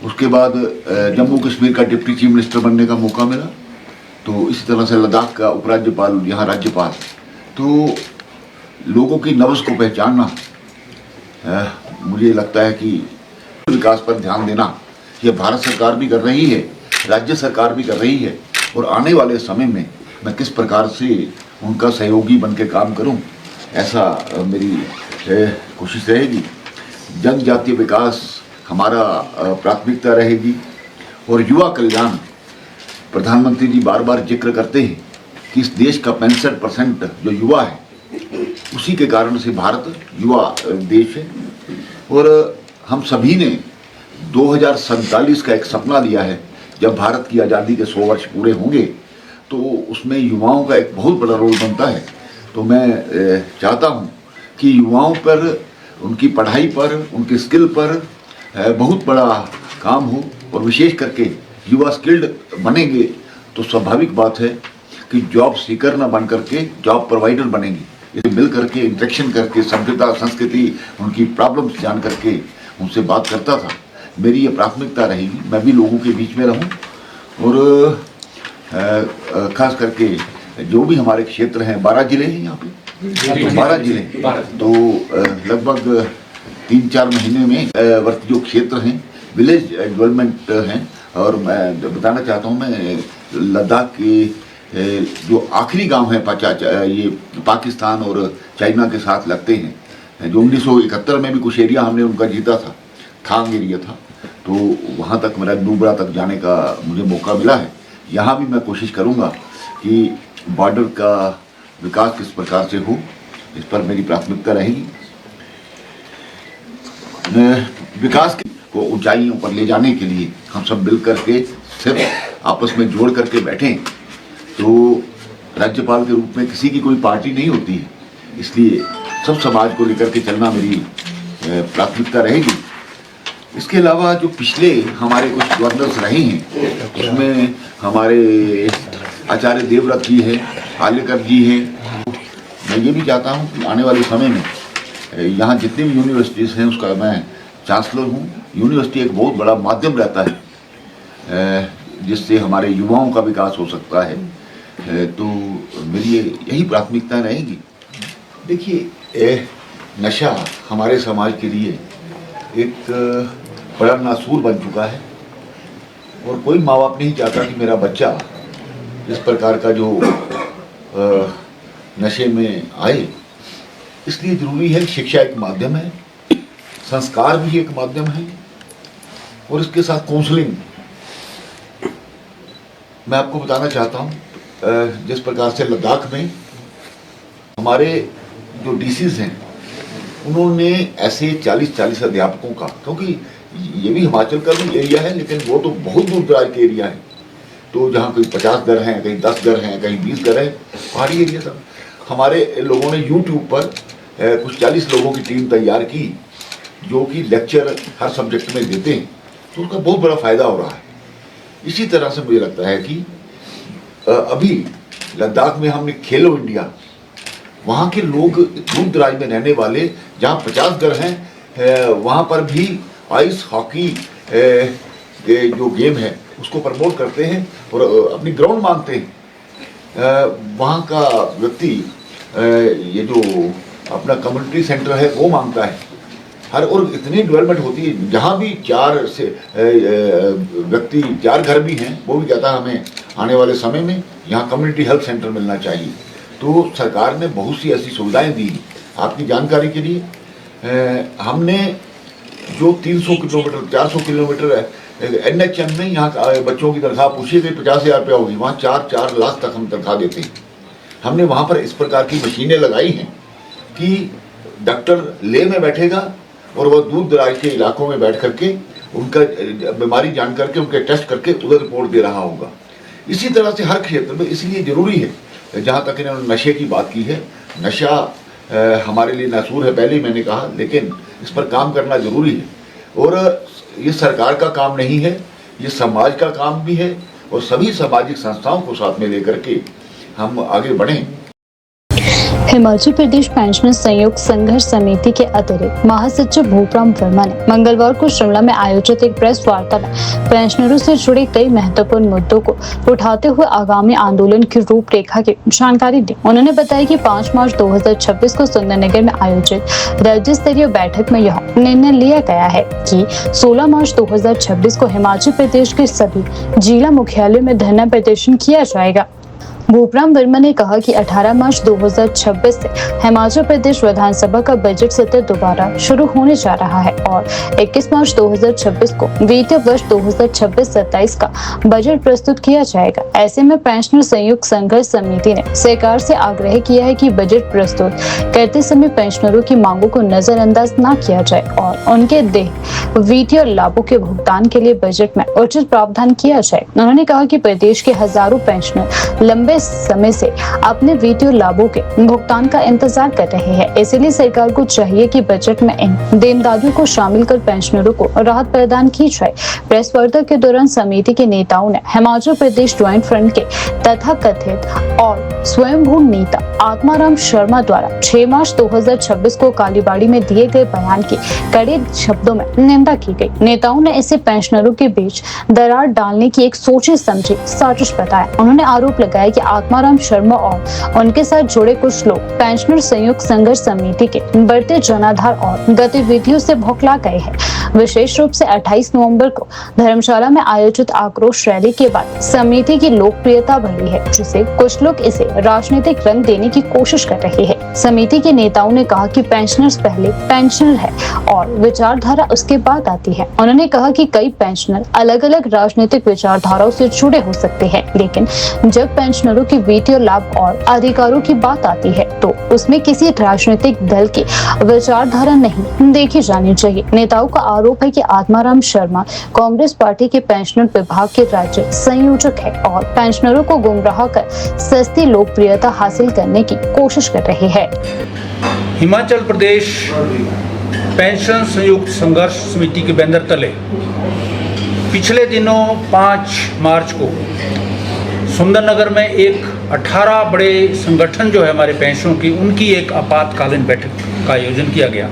उसके बाद जम्मू कश्मीर का डिप्टी चीफ मिनिस्टर बनने का मौका मिला। तो इसी तरह से लद्दाख का उपराज्यपाल, यहाँ राज्यपाल। तो लोगों की नब्ज़ को पहचानना, मुझे लगता है कि विकास पर ध्यान देना ये भारत सरकार भी कर रही है, राज्य सरकार भी कर रही है। और आने वाले समय में मैं किस प्रकार से उनका सहयोगी बन के काम करूं, ऐसा मेरी कोशिश रहेगी। जनजातीय विकास हमारा प्राथमिकता रहेगी और युवा कल्याण, प्रधानमंत्री जी बार बार जिक्र करते हैं कि इस देश का 65% जो युवा है, उसी के कारण से भारत युवा देश है। और हम सभी ने 2047 का एक सपना लिया है, जब भारत की आज़ादी के 100 वर्ष पूरे होंगे तो उसमें युवाओं का एक बहुत बड़ा रोल बनता है। तो मैं चाहता हूं कि युवाओं पर, उनकी पढ़ाई पर, उनकी स्किल पर बहुत बड़ा काम हो और विशेष करके युवा स्किल्ड बनेंगे तो स्वाभाविक बात है कि जॉब सीकर ना बन करके जॉब प्रोवाइडर बनेंगे। इसे मिल करके, इंटरेक्शन करके, सभ्यता, संस्कृति, उनकी प्रॉब्लम्स जान करके उनसे बात करता था। मेरी ये प्राथमिकता रहेगी, मैं भी लोगों के बीच में रहूं और खास करके जो भी हमारे क्षेत्र हैं, 12 जिले हैं यहाँ पे, 12 जिले, तो लगभग 3-4 महीने में वर्ती जो क्षेत्र हैं, विलेज डेवलपमेंट हैं। और मैं बताना चाहता हूँ, मैं लद्दाख के जो आखिरी गांव है ये पाकिस्तान और चाइना के साथ लगते हैं, जो 1971 में भी कुछ एरिया हमने उनका जीता था, थांग एरिया था, तो वहाँ तक मेरा नुब्रा तक जाने का मुझे मौका मिला है। यहाँ भी मैं कोशिश करूँगा कि बॉर्डर का विकास किस प्रकार से हो, इस पर मेरी प्राथमिकता रहेगी। विकास को ऊंचाइयों पर ले जाने के लिए हम सब मिल करके सिर्फ आपस में जोड़ करके बैठें तो राज्यपाल के रूप में किसी की कोई पार्टी नहीं होती है, इसलिए सब समाज को लेकर के चलना मेरी प्राथमिकता रहेगी। इसके अलावा जो पिछले हमारे कुछ गवर्नर्स रहे हैं, उसमें हमारे आचार्य देवव्रत जी हैं, आलेकर जी हैं। मैं ये भी चाहता हूँ कि आने वाले समय में यहाँ जितनी भी यूनिवर्सिटीज़ हैं उसका मैं चांसलर हूँ। यूनिवर्सिटी एक बहुत बड़ा माध्यम रहता है जिससे हमारे युवाओं का विकास हो सकता है। तो मेरी यही प्राथमिकता रहेगी। देखिए, नशा हमारे समाज के लिए एक बड़ा नासूर बन चुका है और कोई माँ बाप नहीं चाहता कि मेरा बच्चा इस प्रकार का जो नशे में आए। इसलिए ज़रूरी है कि शिक्षा एक माध्यम है, संस्कार भी एक माध्यम है और इसके साथ काउंसलिंग। मैं आपको बताना चाहता हूँ, जिस प्रकार से लद्दाख में हमारे जो डीसीज हैं, उन्होंने ऐसे 40 अध्यापकों का, क्योंकि ये भी हिमाचल का भी एरिया है लेकिन वो तो बहुत दूर दराज के एरिया है, तो जहाँ कोई 50 घर हैं, कहीं 10 घर हैं, कहीं 20 घर हैं, पहाड़ी एरिया था। हमारे लोगों ने यूट्यूब पर कुछ 40 लोगों की टीम तैयार की जो कि लेक्चर हर सब्जेक्ट में देते हैं, तो उसका बहुत बड़ा फ़ायदा हो रहा है। इसी तरह से मुझे लगता है कि अभी लद्दाख में हमने खेलो इंडिया, वहाँ के लोग दूर दराज में रहने वाले, जहाँ 50 घर हैं, वहाँ पर भी आइस हॉकी जो गेम है उसको प्रमोट करते हैं और अपनी ग्राउंड मांगते हैं। वहाँ का व्यक्ति ये जो अपना कम्युनिटी सेंटर है वो मांगता है। और इतनी डेवलपमेंट होती है, जहाँ भी 4 से व्यक्ति 4 घर भी हैं, वो भी कहता है हमें आने वाले समय में यहाँ कम्युनिटी हेल्थ सेंटर मिलना चाहिए। तो सरकार ने बहुत सी ऐसी सुविधाएं दी। आपकी जानकारी के लिए हमने जो 300 किलोमीटर 400 किलोमीटर NHM में यहाँ बच्चों की तनख्वाह पूछी गई 50,000 रुपया होगी, वहाँ 4 लाख तक हम तनख्वाह देते हैं। हमने वहाँ पर इस प्रकार की मशीनें लगाई हैं कि डॉक्टर ले में बैठेगा और वह दूर दराज के इलाकों में बैठ करके उनका बीमारी जान करके उनके टेस्ट करके उधर रिपोर्ट दे रहा होगा। इसी तरह से हर क्षेत्र में, इसलिए ज़रूरी है, जहाँ तक इन्होंने नशे की बात की है, नशा हमारे लिए नासूर है, पहले ही मैंने कहा, लेकिन इस पर काम करना ज़रूरी है। और ये सरकार का काम नहीं है, ये समाज का काम भी है, और सभी सामाजिक संस्थाओं को साथ में लेकर के हम आगे बढ़ें। हिमाचल प्रदेश पेंशनर संयुक्त संघर्ष समिति के अतिरिक्त महासचिव भूपराम वर्मा ने मंगलवार को शिमला में आयोजित एक प्रेस वार्ता में पेंशनरों से जुड़े कई महत्वपूर्ण मुद्दों को उठाते हुए आगामी आंदोलन की रूपरेखा की जानकारी दी। उन्होंने बताया कि 5 मार्च 2026 को सुंदरनगर में आयोजित राज्य स्तरीय बैठक में यह निर्णय लिया गया है कि 16 मार्च 2026 को हिमाचल प्रदेश के सभी जिला मुख्यालयों में धरना प्रदर्शन किया जाएगा। भूपराम वर्मा ने कहा कि 18 मार्च 2026 से हिमाचल प्रदेश विधानसभा का बजट सत्र दोबारा शुरू होने जा रहा है और 21 मार्च 2026 को वित्तीय वर्ष 2026-27 का बजट प्रस्तुत किया जाएगा। ऐसे में पेंशनर संयुक्त संघर्ष समिति ने सरकार से आग्रह किया है कि बजट प्रस्तुत करते समय पेंशनरों की मांगों को नजरअंदाज न किया जाए और उनके देय वित्तीय लाभों के भुगतान के लिए बजट में उचित प्रावधान किया जाए। उन्होंने कहा कि प्रदेश के हजारों पेंशनर लंबे समय से अपने वित्तीय लाभों के भुगतान का इंतजार कर रहे हैं, इसलिए सरकार को चाहिए कि बजट में इन देनदारियों को शामिल कर पेंशनरों को राहत प्रदान की जाए। प्रेस वार्ता के दौरान समिति के नेताओं ने हिमाचल प्रदेश ज्वाइंट फ्रंट के तथाकथित और स्वयंभू नेता आत्माराम शर्मा द्वारा 6 मार्च 2026 को कालीबाड़ी में दिए गए बयान की कड़े शब्दों में निंदा की गई। नेताओं ने इसे पेंशनरों के बीच दरार डालने की एक सोचे समझे साजिश बताया। उन्होंने आरोप लगाया कि आत्माराम शर्मा और उनके साथ जुड़े कुछ लोग पेंशनर संयुक्त संघर्ष समिति के बढ़ते जनाधार और गतिविधियों से भौखला गए हैं। विशेष रूप से 28 नवंबर को धर्मशाला में आयोजित आक्रोश रैली के बाद समिति की लोकप्रियता बढ़ी है, जिसे कुछ लोग इसे राजनीतिक रंग देने की कोशिश कर रहे हैं। समिति के नेताओं ने कहा कि पेंशनर्स पहले पेंशनर है और विचारधारा उसके बाद आती है। उन्होंने कहा कि कई पेंशनर अलग अलग राजनीतिक विचारधाराओं से जुड़े हो सकते हैं, लेकिन जब पेंशनरों के वित्तीय लाभ और अधिकारों की बात आती है तो उसमें किसी राजनीतिक दल की विचारधारा नहीं देखी जानी चाहिए। नेताओं का आरोप है कि आत्माराम शर्मा कांग्रेस पार्टी के पेंशनर विभाग के राज्य संयोजक है और पेंशनरों को गुमराह कर सस्ती लोकप्रियता हासिल करने की कोशिश कर रहे हैं। हिमाचल प्रदेश पेंशन संयुक्त संघर्ष समिति के बैनर तले पिछले दिनों 5 मार्च को सुंदरनगर में एक 18 बड़े संगठन जो है हमारे पेंशनों की, उनकी एक आपातकालीन बैठक का आयोजन किया गया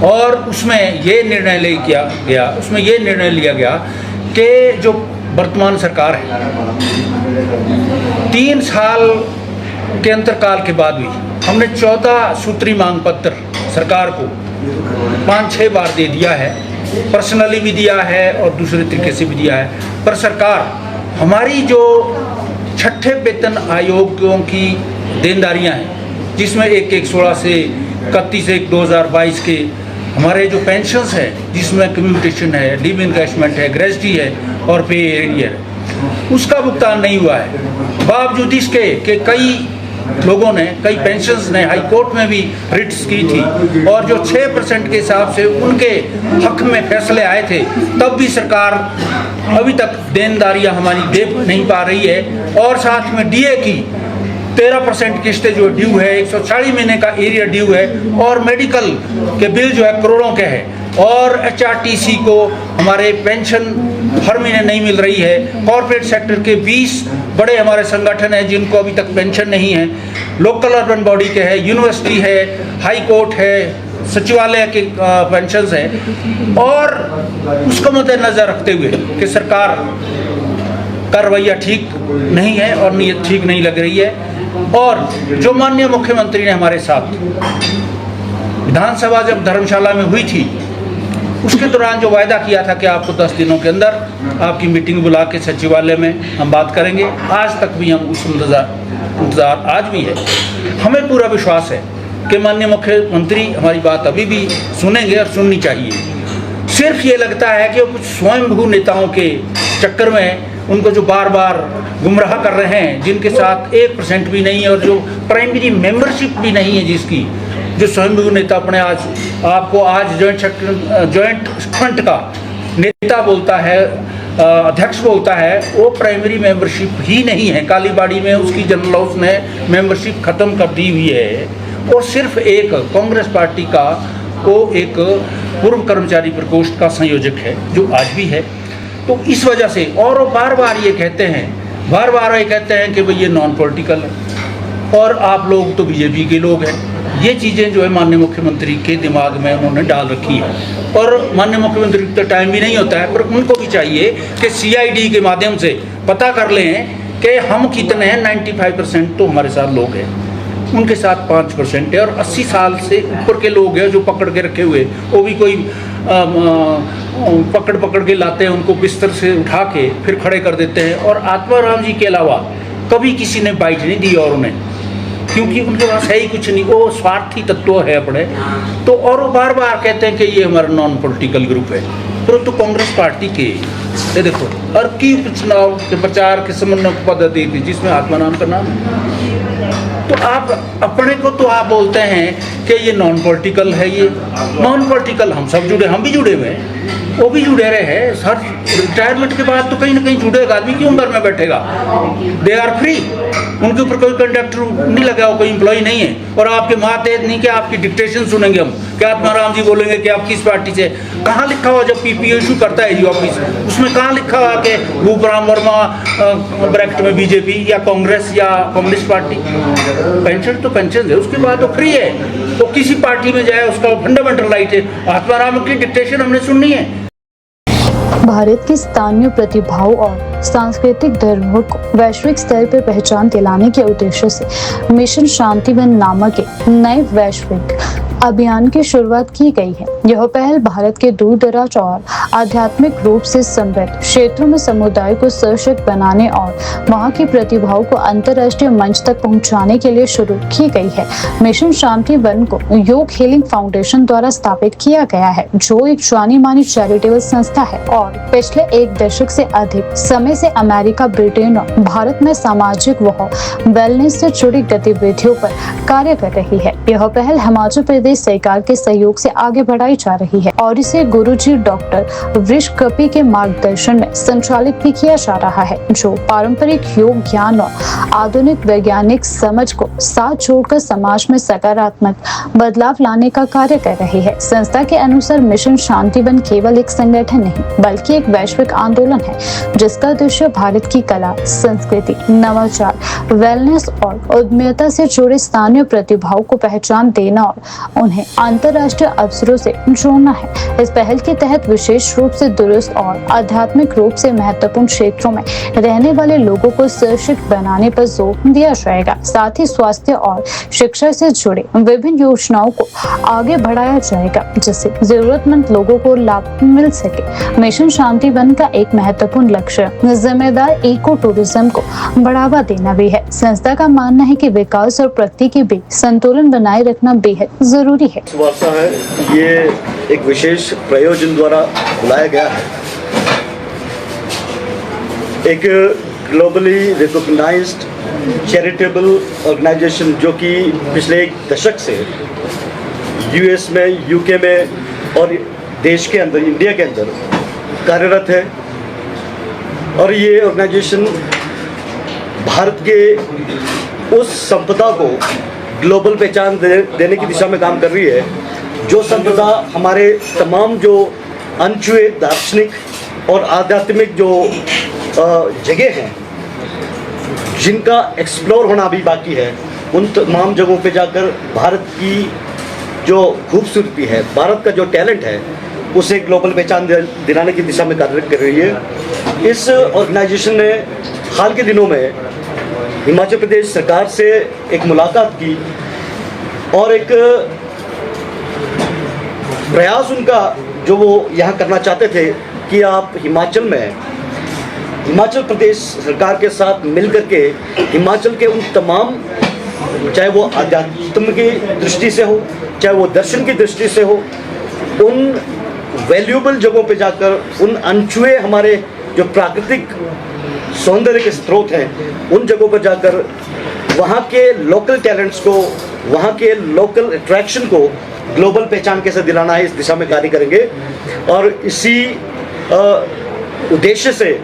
और उसमें ये निर्णय लिया गया कि जो वर्तमान सरकार है 3 साल के अंतरकाल के बाद भी हमने 14 सूत्री मांग पत्र सरकार को 5-6 बार दे दिया है, पर्सनली भी दिया है और दूसरे तरीके से भी दिया है, पर सरकार हमारी जो 6ठे वेतन आयोगों की देनदारियां हैं, जिसमें 1/1/16 से 31/1/2022 के हमारे जो पेंशन्स है, जिसमें कम्यूटेशन है, लीव इनकैशमेंट है, ग्रेजुटी है और पे एरियर, उसका भुगतान नहीं हुआ है। बावजूद इसके कि कई लोगों ने, कई पेंशन्स ने हाई कोर्ट में भी रिट्स की थी और जो 6% के हिसाब से उनके हक में फैसले आए थे, तब भी सरकार अभी तक देनदारियां हमारी दे नहीं पा रही है और साथ में डीए की 13% किस्तें जो ड्यू है, 140 महीने का एरिया ड्यू है और मेडिकल के बिल जो है करोड़ों के हैं और HRTC को हमारे पेंशन हर महीने नहीं मिल रही है। कॉर्पोरेट सेक्टर के 20 बड़े हमारे संगठन हैं जिनको अभी तक पेंशन नहीं है, लोकल अर्बन बॉडी के है, यूनिवर्सिटी है, हाई कोर्ट है, सचिवालय के पेंशन्स हैं और उसको मद्देनजर रखते हुए कि सरकार का रवैया ठीक नहीं है और नीयत ठीक नहीं लग रही है और जो माननीय मुख्यमंत्री ने हमारे साथ विधानसभा जब धर्मशाला में हुई थी, उसके दौरान जो वायदा किया था कि आपको 10 दिनों के अंदर आपकी मीटिंग बुला के सचिवालय में हम बात करेंगे, आज तक भी हम उस इंतज़ार आज भी है। हमें पूरा विश्वास है कि माननीय मुख्यमंत्री हमारी बात अभी भी सुनेंगे और सुननी चाहिए। सिर्फ ये लगता है कि वो कुछ स्वयंभू नेताओं के चक्कर में उनको जो बार बार गुमराह कर रहे हैं, जिनके साथ 1% भी नहीं है और जो प्राइमरी मेंबरशिप भी नहीं है, जिसकी जो स्वयंभू नेता अपने आपको आज जॉइंट फ्रंट का नेता बोलता है, अध्यक्ष बोलता है, वो प्राइमरी मेंबरशिप ही नहीं है। कालीबाड़ी में उसकी जनरल हाउस ने मेंबरशिप ख़त्म कर दी हुई है और सिर्फ एक कांग्रेस पार्टी का वो एक पूर्व कर्मचारी प्रकोष्ठ का संयोजक है, जो आज भी है। तो इस वजह से और वो बार बार ये कहते हैं कि भाई ये नॉन पॉलिटिकल है और आप लोग तो बीजेपी के लोग हैं। ये चीज़ें जो है माननीय मुख्यमंत्री के दिमाग में उन्होंने डाल रखी है और माननीय मुख्यमंत्री को तो टाइम भी नहीं होता है, पर उनको भी चाहिए कि CID के माध्यम से पता कर लें कि हम कितने हैं। 95% तो हमारे साथ लोग हैं, उनके साथ 5% है और 80 साल से ऊपर के लोग हैं जो पकड़ के रखे हुए, वो भी कोई पकड़ के लाते हैं, उनको बिस्तर से उठा के फिर खड़े कर देते हैं। और आत्माराम जी के अलावा कभी किसी ने बाइट नहीं दी और उन्हें, क्योंकि उनके पास है ही कुछ नहीं, वो स्वार्थी तत्व है अपने। तो और वो बार बार कहते हैं कि ये हमारा नॉन पॉलिटिकल ग्रुप है, परंतु कांग्रेस पार्टी के ये देखो अर्की उपचुनाव के प्रचार के समन्वय पद्धति थी जिसमें आत्माराम का नाम है। तो आप अपने को तो आप बोलते हैं कि ये नॉन पॉलिटिकल है, ये नॉन पॉलिटिकल हम सब जुड़े, हम भी जुड़े हुए हैं, वो भी जुड़े रहे हैं। सर रिटायरमेंट के बाद तो कहीं ना कहीं जुड़ेगा आदमी, क्यों घर में बैठेगा? दे आर फ्री, उनके ऊपर कोई कंडक्टर नहीं लगा हो, कोई एम्प्लॉय नहीं है। और आपके मातहत नहीं कि आपकी डिक्टेशन सुनेंगे हम, कि आत्माराम जी बोलेंगे कि आप किस पार्टी से। कहाँ लिखा हुआ जब PPO इशू करता है जी ऑफिस, उसमें कहाँ लिखा हुआ कि भूपराम वर्मा ब्रैकेट में बीजेपी या कांग्रेस या कम्युनिस्ट पार्टी? पेंशन तो पेंशन है, उसके बाद तो फ्री है, तो किसी पार्टी में जाए उसका फंडामेंटल राइट है। आत्माराम की डिक्टेशन हमने सुननी है। भारत की स्थानीय प्रतिभाओं और सांस्कृतिक धरोहर को वैश्विक स्तर पर पहचान दिलाने के उद्देश्य से मिशन शांतिवन नामक एक नए वैश्विक अभियान की शुरुआत की गई है। यह पहल भारत के दूर दराज और आध्यात्मिक रूप से समृद्ध क्षेत्रों में समुदाय को सशक्त बनाने और वहां की प्रतिभाओं को अंतर्राष्ट्रीय मंच तक पहुंचाने के लिए शुरू की गई है। मिशन शांति वन को योग हीलिंग फाउंडेशन द्वारा स्थापित किया गया है, जो एक जानी मानी चैरिटेबल संस्था है और पिछले 1 दशक से अधिक समय से अमेरिका, ब्रिटेन और भारत में सामाजिक व वेलनेस से जुड़ी गतिविधियों पर कार्य कर रही है। यह पहल हिमाचल प्रदेश सरकार के सहयोग से आगे बढ़ाई जा रही है और इसे गुरुजी डॉक्टर वृष कपी के मार्गदर्शन में संचालित भी किया जा रहा है, जो पारंपरिक योग ज्ञान और आधुनिक वैज्ञानिक समझ को साथ जोड़कर समाज में सकारात्मक बदलाव लाने का कार्य कर रही है। संस्था के अनुसार मिशन शांतिवन केवल एक संगठन नहीं बल्कि एक वैश्विक आंदोलन है, जिसका उद्देश्य भारत की कला, संस्कृति, नवाचार, वेलनेस और उद्यमिता से जुड़े स्थानीय प्रतिभाओं को पहचान देना और उन्हें अंतर्राष्ट्रीय अवसरों से जोड़ना है। इस पहल के तहत विशेष रूप से दुरुस्त और आध्यात्मिक रूप से महत्वपूर्ण क्षेत्रों में रहने वाले लोगों को सशक्त बनाने पर जोर दिया जाएगा। साथ ही स्वास्थ्य और शिक्षा से जुड़े विभिन्न योजनाओं को आगे बढ़ाया जाएगा, जिससे जरूरतमंद लोगों को लाभ मिल सके। मिशन शांति वन का एक महत्वपूर्ण लक्ष्य जिम्मेदार इको टूरिज्म को बढ़ावा देना भी है। संस्था का मानना है कि विकास और प्रगति के बीच संतुलन बनाए रखना बेहद जरूरी है। वार्ता है, ये एक विशेष प्रयोजन द्वारा बुलाया गया है। एक ग्लोबली रिकॉग्नाइज्ड चैरिटेबल ऑर्गेनाइजेशन जो कि पिछले 1 दशक से US में, UK में और देश के अंदर, इंडिया के अंदर कार्यरत है। और ये ऑर्गेनाइजेशन भारत के उस संपदा को ग्लोबल पहचान देने की दिशा में काम कर रही है, जो संपदा हमारे तमाम जो अनछुए दार्शनिक और आध्यात्मिक जो जगह हैं, जिनका एक्सप्लोर होना भी बाकी है, उन तमाम जगहों पे जाकर भारत की जो खूबसूरती है, भारत का जो टैलेंट है, उसे ग्लोबल पहचान दिलाने की दिशा में कार्य कर रही है। इस ऑर्गेनाइजेशन ने हाल के दिनों में हिमाचल प्रदेश सरकार से एक मुलाकात की और एक प्रयास उनका जो वो यहाँ करना चाहते थे कि आप हिमाचल प्रदेश सरकार के साथ मिल करके हिमाचल के उन तमाम, चाहे वो अध्यात्म की दृष्टि से हो, चाहे वो दर्शन की दृष्टि से हो, उन वैल्यूएबल जगहों पे जाकर उन अनछुए हमारे जो प्राकृतिक सौंदर्य के स्रोत हैं उन जगहों पर जाकर वहाँ के लोकल टैलेंट्स को, वहाँ के लोकल अट्रैक्शन को ग्लोबल पहचान कैसे दिलाना है, इस दिशा में कार्य करेंगे। और इसी उद्देश्य से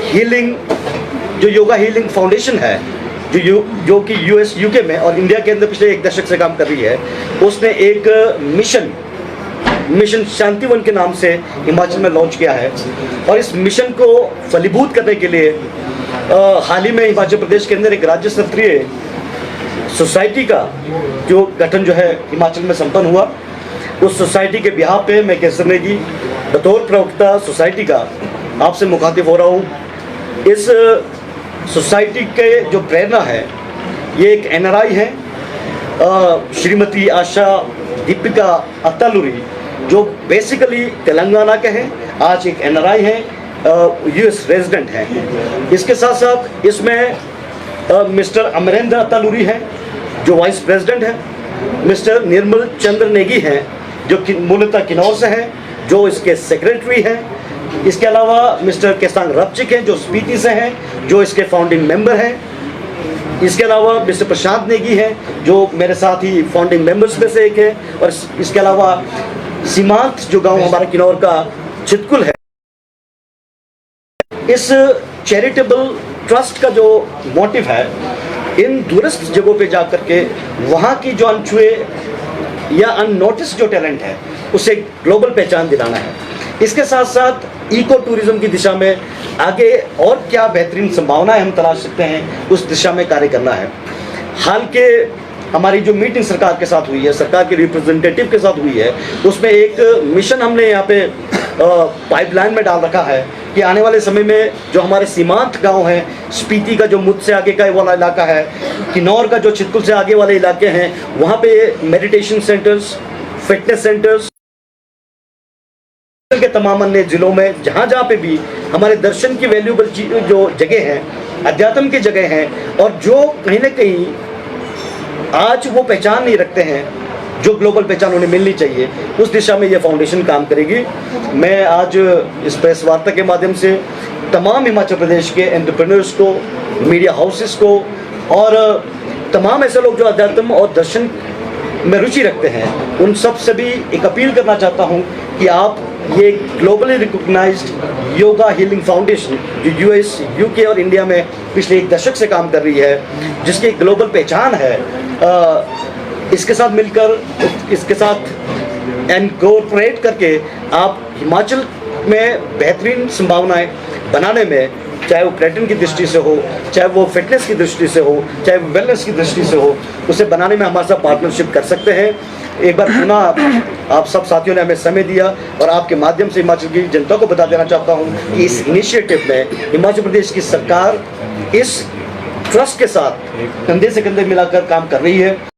हीलिंग, जो योगा हीलिंग फाउंडेशन है, जो कि यूएस, यूके में और इंडिया के अंदर पिछले 1 दशक से काम कर रही है, उसने एक मिशन शांतिवन के नाम से हिमाचल में लॉन्च किया है। और इस मिशन को फलीभूत करने के लिए हाल ही में हिमाचल प्रदेश के अंदर एक राज्य स्तरीय सोसाइटी का जो गठन जो है हिमाचल में संपन्न हुआ। उस सोसाइटी के बिहार पे मैं केसर नेगी बतौर प्रवक्ता सोसाइटी का आपसे मुखातिब हो रहा हूँ। इस सोसाइटी के जो प्रेरणा है, ये एक एनआरआई है, श्रीमती आशा दीपिका अत्तालूरी, जो बेसिकली तेलंगाना के हैं, आज एक एनआरआई है, यूएस रेजिडेंट हैं। इसके साथ साथ इसमें मिस्टर अमरेंद्र अत्तालूरी हैं जो वाइस प्रेसिडेंट हैं, मिस्टर निर्मल चंद्र नेगी हैं जो कि मूलतः किन्नौर से हैं, जो इसके सेक्रेटरी हैं। इसके अलावा मिस्टर केसांग रपचिक हैं जो स्पीति से हैं, जो इसके फाउंडिंग मेंबर हैं। इसके अलावा मिस्टर प्रशांत नेगी हैं जो मेरे साथ ही फाउंडिंग मेंबर्स में से एक है। और इसके अलावा सीमांत जो गांव हमारा किन्नौर का चितकुल है, इस चैरिटेबल ट्रस्ट का जो मोटिव है, इन दूरस्थ जगहों पे जा करके वहाँ की जो अनछुए या अननोटिस जो टैलेंट है उसे ग्लोबल पहचान दिलाना है। इसके साथ साथ इको टूरिज्म की दिशा में आगे और क्या बेहतरीन संभावनाएं हम तलाश सकते हैं, उस दिशा में कार्य करना है। हाल के हमारी जो मीटिंग सरकार के साथ हुई है, सरकार के रिप्रेजेंटेटिव के साथ हुई है, उसमें एक मिशन हमने यहाँ पे पाइपलाइन में डाल रखा है कि आने वाले समय में जो हमारे सीमांत गांव हैं, स्पीति का जो मुझसे आगे का वाला इलाका है, किन्नौर का जो चितकुल से आगे वाले इलाके हैं, वहाँ पे मेडिटेशन सेंटर्स, फिटनेस सेंटर्स के तमाम अन्य जिलों में जहाँ जहाँ पे भी हमारे दर्शन की वैल्यूएबल जो जगह हैं, अध्यात्म की जगह हैं, और जो कहीं ना कहीं आज वो पहचान नहीं रखते हैं जो ग्लोबल पहचान उन्हें मिलनी चाहिए, उस दिशा में ये फाउंडेशन काम करेगी। मैं आज इस प्रेस वार्ता के माध्यम से तमाम हिमाचल प्रदेश के एंटरप्रेन्योर्स को, मीडिया हाउसेस को और तमाम ऐसे लोग जो अध्यात्म और दर्शन में रुचि रखते हैं, उन सब से भी एक अपील करना चाहता हूँ कि आप ये globally recognised yoga healing foundation जो यूएस, यूके और इंडिया में पिछले 1 दशक से काम कर रही है, जिसकी एक ग्लोबल पहचान है, इसके साथ मिलकर, इसके साथ इनकॉर्पोरेट करके आप हिमाचल में बेहतरीन संभावनाएं बनाने में, चाहे वो पर्यटन की दृष्टि से हो, चाहे वो फिटनेस की दृष्टि से हो, चाहे वो वेलनेस की दृष्टि से हो, उसे बनाने में हमारे साथ पार्टनरशिप कर सकते हैं। एक बार पुनः आप सब साथियों ने हमें समय दिया और आपके माध्यम से हिमाचल की जनता को बता देना चाहता हूँ कि इस इनिशिएटिव में हिमाचल प्रदेश की सरकार इस ट्रस्ट के साथ कंधे से कंधे मिलाकर काम कर रही है।